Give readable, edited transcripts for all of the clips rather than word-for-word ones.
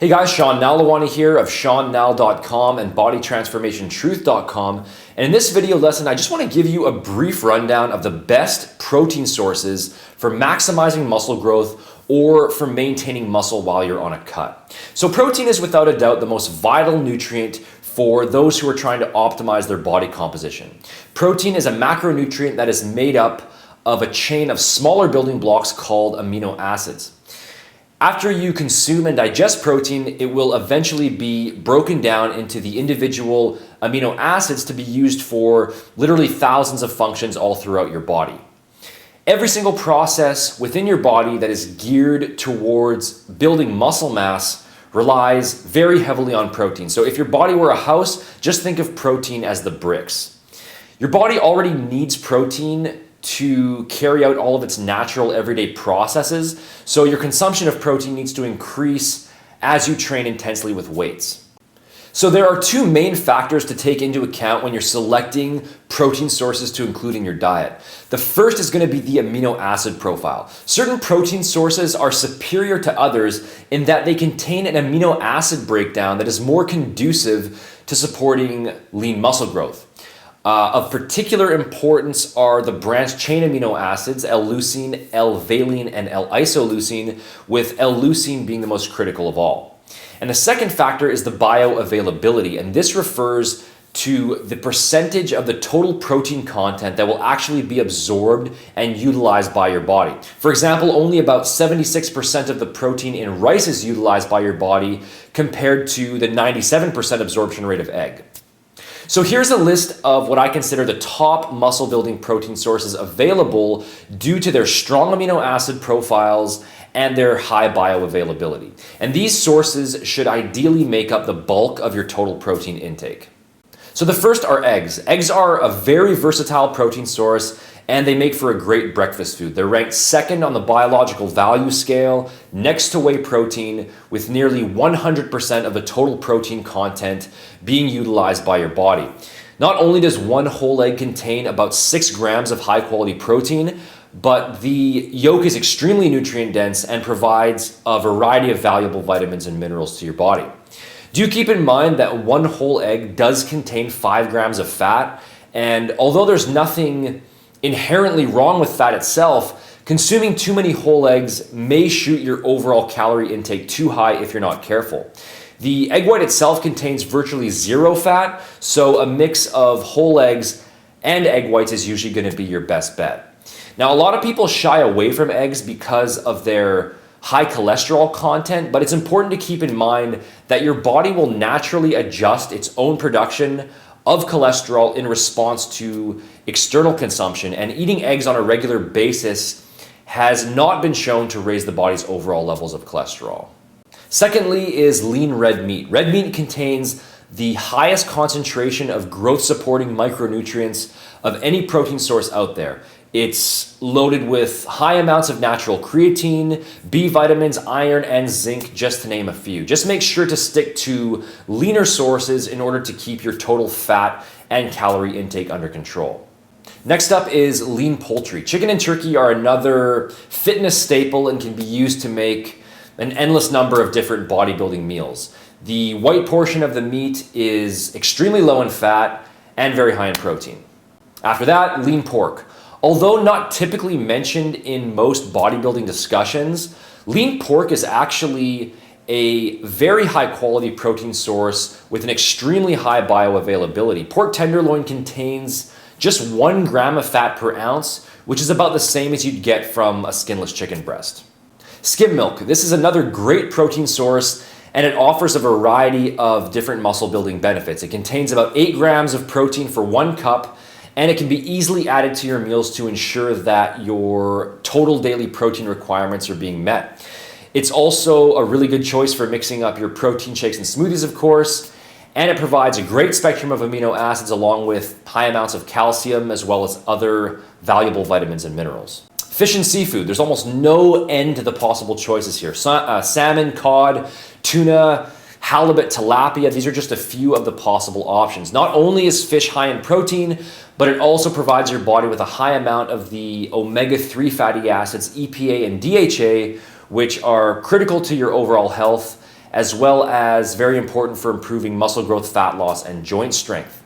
Hey guys, Sean Nalawani here of SeanNal.com and BodyTransformationTruth.com. And in this video lesson, I just want to give you a brief rundown of the best protein sources for maximizing muscle growth or for maintaining muscle while you're on a cut. So protein is without a doubt the most vital nutrient for those who are trying to optimize their body composition. Protein is a macronutrient that is made up of a chain of smaller building blocks called amino acids. After you consume and digest protein, it will eventually be broken down into the individual amino acids to be used for literally thousands of functions all throughout your body. Every single process within your body that is geared towards building muscle mass relies very heavily on protein. So if your body were a house, just think of protein as the bricks. Your body already needs protein to carry out all of its natural everyday processes. So your consumption of protein needs to increase as you train intensely with weights. So there are two main factors to take into account when you're selecting protein sources to include in your diet. The first is going to be the amino acid profile. Certain protein sources are superior to others in that they contain an amino acid breakdown that is more conducive to supporting lean muscle growth. Of particular importance are the branched chain amino acids, L-leucine, L-valine, and L-isoleucine, with L-leucine being the most critical of all. And the second factor is the bioavailability, and this refers to the percentage of the total protein content that will actually be absorbed and utilized by your body. For example, only about 76% of the protein in rice is utilized by your body compared to the 97% absorption rate of egg. So here's a list of what I consider the top muscle building protein sources available due to their strong amino acid profiles and their high bioavailability. And these sources should ideally make up the bulk of your total protein intake. So the first are eggs. Eggs are a very versatile protein source and they make for a great breakfast food. They're ranked second on the biological value scale next to whey protein, with nearly 100% of the total protein content being utilized by your body. Not only does one whole egg contain about 6 grams of high quality protein, but the yolk is extremely nutrient dense and provides a variety of valuable vitamins and minerals to your body. Do keep in mind that one whole egg does contain 5 grams of fat, and although there's nothing inherently wrong with fat itself, consuming too many whole eggs may shoot your overall calorie intake too high if you're not careful. The egg white itself contains virtually zero fat, so a mix of whole eggs and egg whites is usually going to be your best bet. Now, a lot of people shy away from eggs because of their high cholesterol content, but it's important to keep in mind that your body will naturally adjust its own production of cholesterol in response to external consumption, and eating eggs on a regular basis has not been shown to raise the body's overall levels of cholesterol. Secondly is lean red meat. Red meat contains the highest concentration of growth-supporting micronutrients of any protein source out there. It's loaded with high amounts of natural creatine, B vitamins, iron, and zinc, just to name a few. Just make sure to stick to leaner sources in order to keep your total fat and calorie intake under control. Next up is lean poultry. Chicken and turkey are another fitness staple and can be used to make an endless number of different bodybuilding meals. The white portion of the meat is extremely low in fat and very high in protein. After that, lean pork. Although not typically mentioned in most bodybuilding discussions, lean pork is actually a very high quality protein source with an extremely high bioavailability. Pork tenderloin contains just 1 gram of fat per ounce, which is about the same as you'd get from a skinless chicken breast. Skim milk. This is another great protein source, and it offers a variety of different muscle building benefits. It contains about 8 grams of protein for 1 cup, and it can be easily added to your meals to ensure that your total daily protein requirements are being met. It's also a really good choice for mixing up your protein shakes and smoothies, of course, and it provides a great spectrum of amino acids along with high amounts of calcium as well as other valuable vitamins and minerals. Fish and seafood. There's almost no end to the possible choices here. Salmon, cod, tuna, halibut, tilapia, these are just a few of the possible options. Not only is fish high in protein, but it also provides your body with a high amount of the omega-3 fatty acids, EPA and DHA, which are critical to your overall health as well as very important for improving muscle growth, fat loss, and joint strength.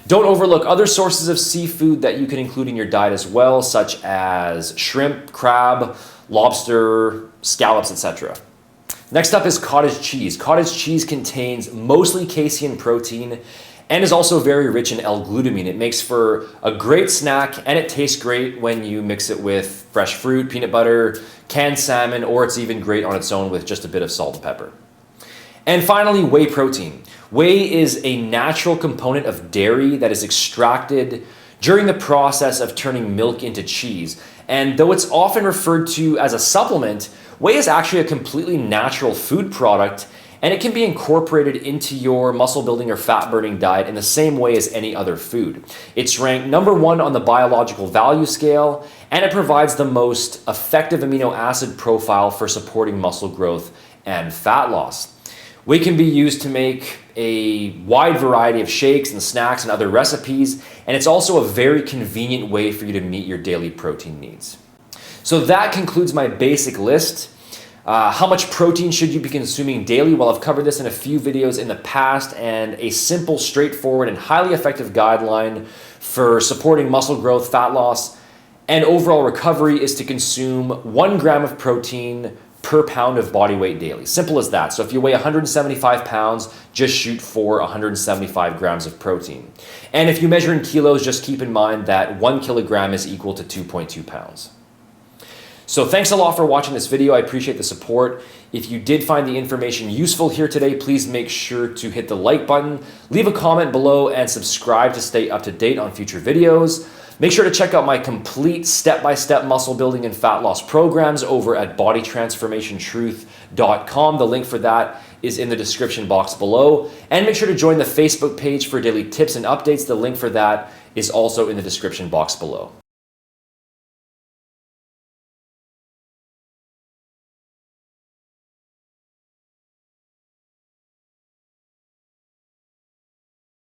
Don't overlook other sources of seafood that you can include in your diet as well, such as shrimp, crab, lobster, scallops, etc. Next up is cottage cheese. Cottage cheese contains mostly casein protein and is also very rich in L-glutamine. It makes for a great snack and it tastes great when you mix it with fresh fruit, peanut butter, canned salmon, or it's even great on its own with just a bit of salt and pepper. And finally, whey protein. Whey is a natural component of dairy that is extracted during the process of turning milk into cheese. And though it's often referred to as a supplement, whey is actually a completely natural food product, and it can be incorporated into your muscle building or fat burning diet in the same way as any other food. It's ranked #1 on the biological value scale, and it provides the most effective amino acid profile for supporting muscle growth and fat loss. Whey can be used to make a wide variety of shakes and snacks and other recipes, and it's also a very convenient way for you to meet your daily protein needs. So that concludes my basic list. How much protein should you be consuming daily? Well, I've covered this in a few videos in the past, and a simple, straightforward, and highly effective guideline for supporting muscle growth, fat loss, and overall recovery is to consume 1 gram of protein per pound of body weight daily. Simple as that. So if you weigh 175 pounds, just shoot for 175 grams of protein. And if you measure in kilos, just keep in mind that 1 kilogram is equal to 2.2 pounds. So thanks a lot for watching this video. I appreciate the support. If you did find the information useful here today, please make sure to hit the like button, leave a comment below, and subscribe to stay up to date on future videos. Make sure to check out my complete step-by-step muscle building and fat loss programs over at bodytransformationtruth.com. The link for that is in the description box below. And make sure to join the Facebook page for daily tips and updates. The link for that is also in the description box below.